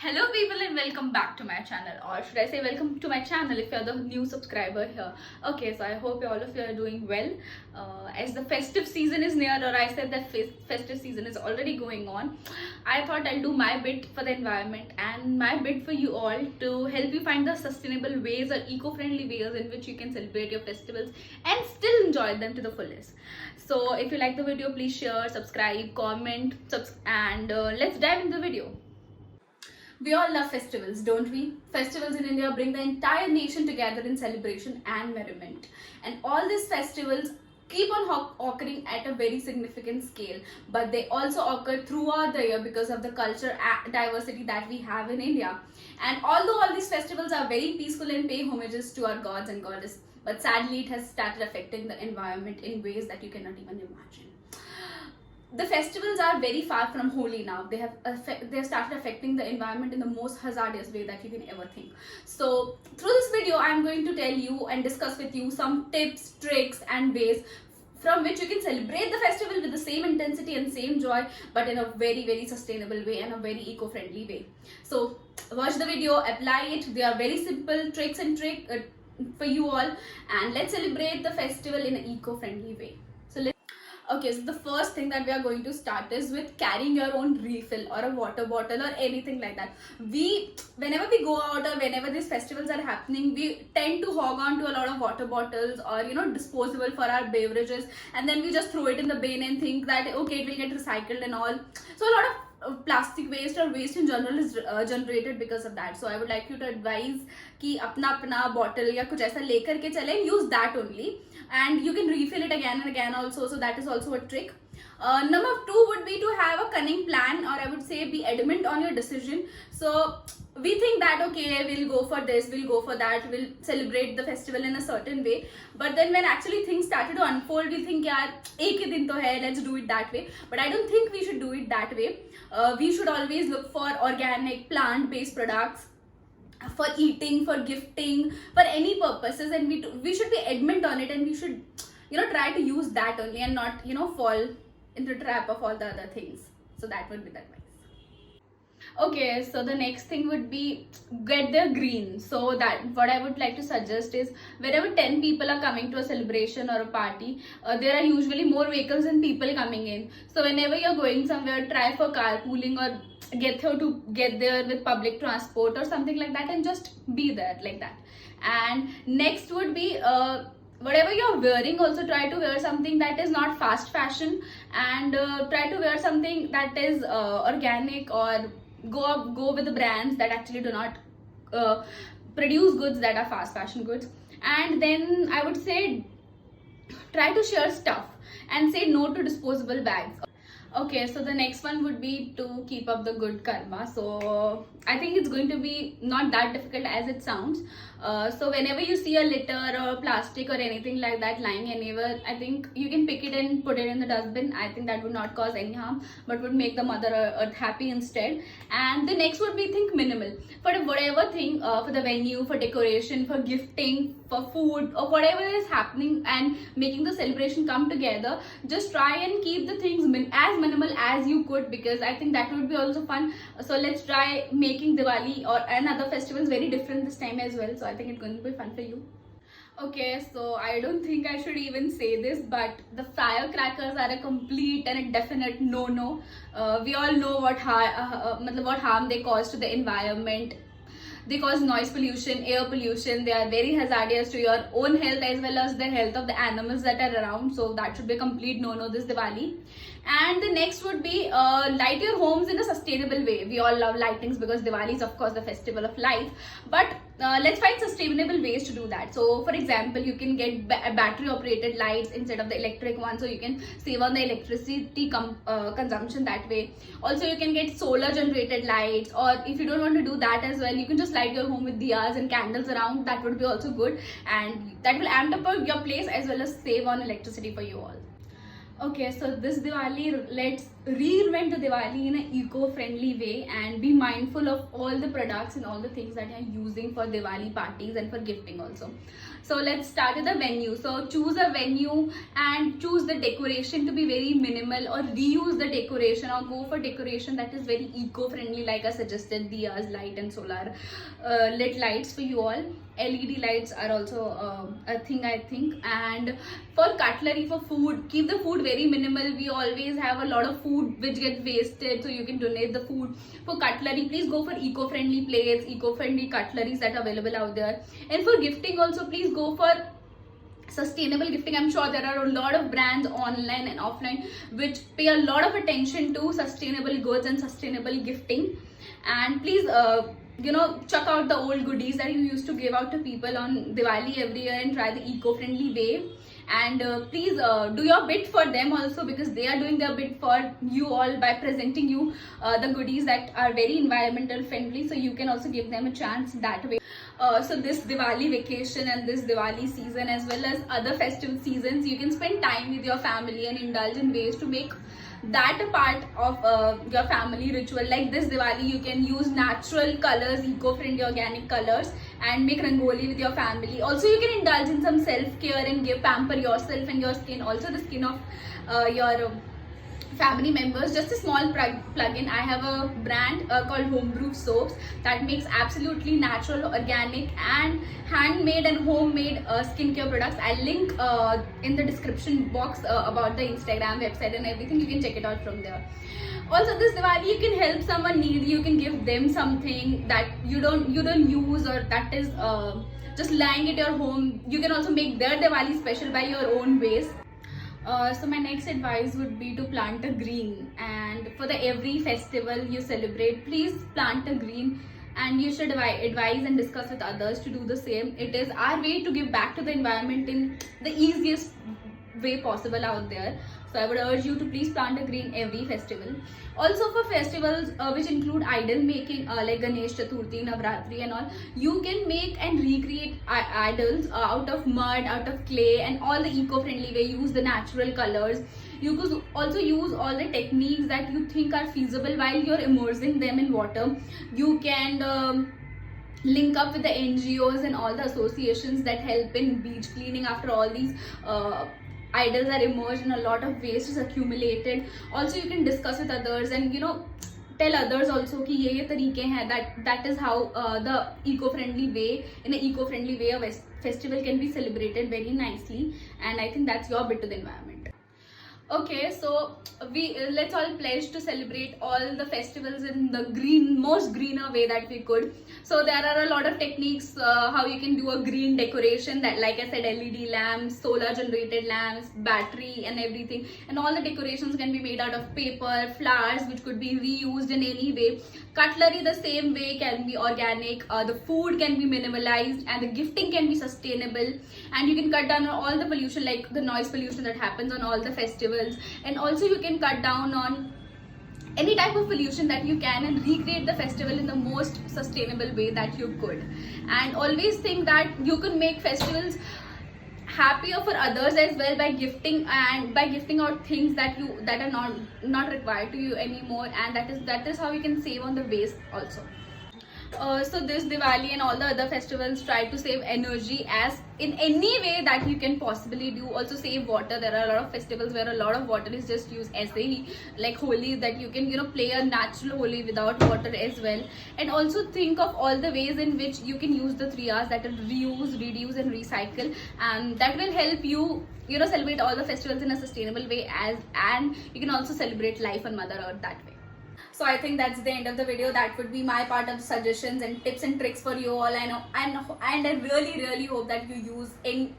Hello people and welcome back to my channel, or should I say welcome to my channel if you're the new subscriber here. Okay, so I hope all of you are doing well. As the festive season is near, or I said that festive season is already going on, I thought I'll do my bit for the environment and my bit for you all to help you find the sustainable ways or eco-friendly ways in which you can celebrate your festivals and still enjoy them to the fullest. So if you like the video, please share, subscribe, comment, and let's dive into the video. We all love festivals, don't we? Festivals in India bring the entire nation together in celebration and merriment. And all these festivals keep on occurring at a very significant scale, but they also occur throughout the year because of the culture diversity that we have in India. And although all these festivals are very peaceful and pay homages to our gods and goddesses, but sadly it has started affecting the environment in ways that you cannot even imagine. The festivals are very far from holy now. They have started affecting the environment in the most hazardous way that you can ever think. So through this video, I'm going to tell you and discuss with you some tips, tricks and ways from which you can celebrate the festival with the same intensity and same joy, but in a very sustainable way and a very eco-friendly way. So watch the video, apply it. They are very simple tricks and for you all, and let's celebrate the festival in an eco-friendly way. Okay, so the first thing that we are going to start is with carrying your own refill or a water bottle or anything like that. Whenever we go out or whenever these festivals are happening, we tend to hog on to a lot of water bottles or disposable for our beverages, and then we just throw it in the bin and think that okay, it will get recycled and all. So a lot of plastic waste or waste in general is generated because of that. So I would like you to advise कि अपना bottle या कुछ ऐसा लेकर के चलें, use that only, and you can refill it again and again also. So that is also a trick. Number 2 would be to have a cunning plan, or I would say be adamant on your decision. So we think that okay, we'll go for this, we'll go for that, we'll celebrate the festival in a certain way, but then when actually things started to unfold, we think yaar ek hi din to hai, let's do it that way. But I don't think we should do it that way. We should always look for organic plant-based products for eating, for gifting, for any purposes, and we should be adamant on it, and we should try to use that only and not fall into the trap of all the other things. So that would be the advice. Okay, so the next thing would be get the green. So that what I would like to suggest is wherever 10 people are coming to a celebration or a party, there are usually more vehicles than people coming in. So whenever you're going somewhere, try for carpooling or get there with public transport or something like that, and just be there like that. And next would be whatever you're wearing, also try to wear something that is not fast fashion, and try to wear something that is organic, or go with the brands that actually do not produce goods that are fast fashion goods. And then I would say try to share stuff and say no to disposable bags. Okay, so the next one would be to keep up the good karma. So I think it's going to be not that difficult as it sounds. So whenever you see a litter or plastic or anything like that lying anywhere, I think you can pick it and put it in the dustbin. I think that would not cause any harm, but would make the Mother Earth happy instead. And the next would be think minimal. For whatever thing, for the venue, for decoration, for gifting, for food, or whatever is happening and making the celebration come together, just try and keep the things as minimal as you could, because I think that would be also fun. So let's try making Diwali or another festivals very different this time as well. So I think it's going to be fun for you. Okay, so I don't think I should even say this, but the firecrackers are a complete and a definite no-no. We all know what harm they cause to the environment. They cause noise pollution, air pollution. They are very hazardous to your own health as well as the health of the animals that are around. So that should be a complete no-no this Diwali. And the next would be light your homes in a sustainable way. We all love lightings because Diwali is of course the festival of light. But let's find sustainable ways to do that. So for example, you can get battery operated lights instead of the electric one, so you can save on the electricity consumption that way. Also you can get solar generated lights, or if you don't want to do that as well, you can just light your home with diyas and candles around. That would be also good, and that will amp up your place as well as save on electricity for you all. Okay, so this Diwali, let's reinvent the Diwali in an eco-friendly way and be mindful of all the products and all the things that you're using for Diwali parties and for gifting also. So let's start with the venue. So choose a venue and choose the decoration to be very minimal, or reuse the decoration, or go for decoration that is very eco-friendly, like I suggested, diyas, light and solar lit lights for you all. LED lights are also a thing, I think. And for cutlery, for food, keep the food very minimal. We always have a lot of food which gets wasted, so you can donate the food. For cutlery, please go for eco-friendly plates, eco-friendly cutleries that are available out there. And for gifting also, please go for sustainable gifting. I'm sure there are a lot of brands online and offline which pay a lot of attention to sustainable goods and sustainable gifting. And please check out the old goodies that you used to give out to people on Diwali every year and try the eco-friendly way. And please do your bit for them also, because they are doing their bit for you all by presenting you the goodies that are very environmental friendly, so you can also give them a chance that way. So this Diwali vacation and this Diwali season, as well as other festive seasons, you can spend time with your family and indulge in ways to make that a part of your family ritual. Like this Diwali, you can use natural colors, eco-friendly organic colors, and make rangoli with your family. Also, you can indulge in some self-care and pamper yourself and your skin, also the skin of your family members. Just a small plug-in, I have a brand called Homebrew soaps that makes absolutely natural, organic and handmade and homemade skincare products. I'll link in the description box about the Instagram website and everything. You can check it out from there. Also, this Diwali, you can help someone needy. You can give them something that you don't use, or that is just lying at your home. You can also make their Diwali special by your own ways. So my next advice would be to plant a green, and for the every festival you celebrate, please plant a green, and you should advise and discuss with others to do the same. It is our way to give back to the environment in the easiest way possible out there. So I would urge you to please plant a green every festival. Also, for festivals which include idol making, like Ganesh Chaturthi, Navratri and all, you can make and recreate idols out of mud, out of clay, and all the eco-friendly way. Use the natural colors. You could also use all the techniques that you think are feasible while you're immersing them in water. You can link up with the NGOs and all the associations that help in beach cleaning after all these idols are immersed and a lot of waste is accumulated. Also, you can discuss with others and tell others also कि ये तरीके हैं, that is how the eco-friendly way, in an eco-friendly way, a festival can be celebrated very nicely. And I think that's your bit to the environment. Okay, so let's all pledge to celebrate all the festivals in the most greener way that we could. So there are a lot of techniques how you can do a green decoration, that like I said, LED lamps, solar generated lamps, battery and everything. And all the decorations can be made out of paper, flowers which could be reused in any way. Cutlery the same way can be organic, the food can be minimalized, and the gifting can be sustainable. And you can cut down on all the pollution, like the noise pollution that happens on all the festivals. And also you can cut down on any type of pollution that you can and recreate the festival in the most sustainable way that you could. And always think that you can make festivals happier for others as well by gifting out things that are not required to you anymore. And that is how you can save on the waste also. So this Diwali and all the other festivals, try to save energy as in any way that you can possibly do. Also save water. There are a lot of festivals where a lot of water is just used, as like Holi, that you can play a natural Holi without water as well. And also think of all the ways in which you can use the 3 R's, that are reuse, reduce and recycle, and that will help you celebrate all the festivals in a sustainable way, and you can also celebrate life on Mother Earth that way. So I think that's the end of the video. That would be my part of suggestions and tips and tricks for you all. I know, and I really hope that you use any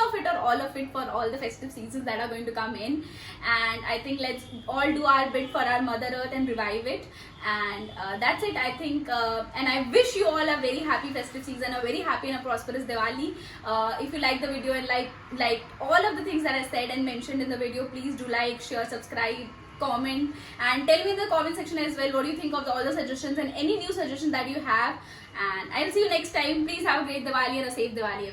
of it or all of it for all the festive seasons that are going to come in. And I think let's all do our bit for our Mother Earth and revive it. And that's it, I think. And I wish you all a very happy festive season, a very happy and a prosperous Diwali. If you like the video and like all of the things that I said and mentioned in the video, please do like, share, subscribe, comment, and tell me in the comment section as well what do you think of all the suggestions and any new suggestions that you have. And I'll see you next time. Please have a great Diwali and a safe Diwali.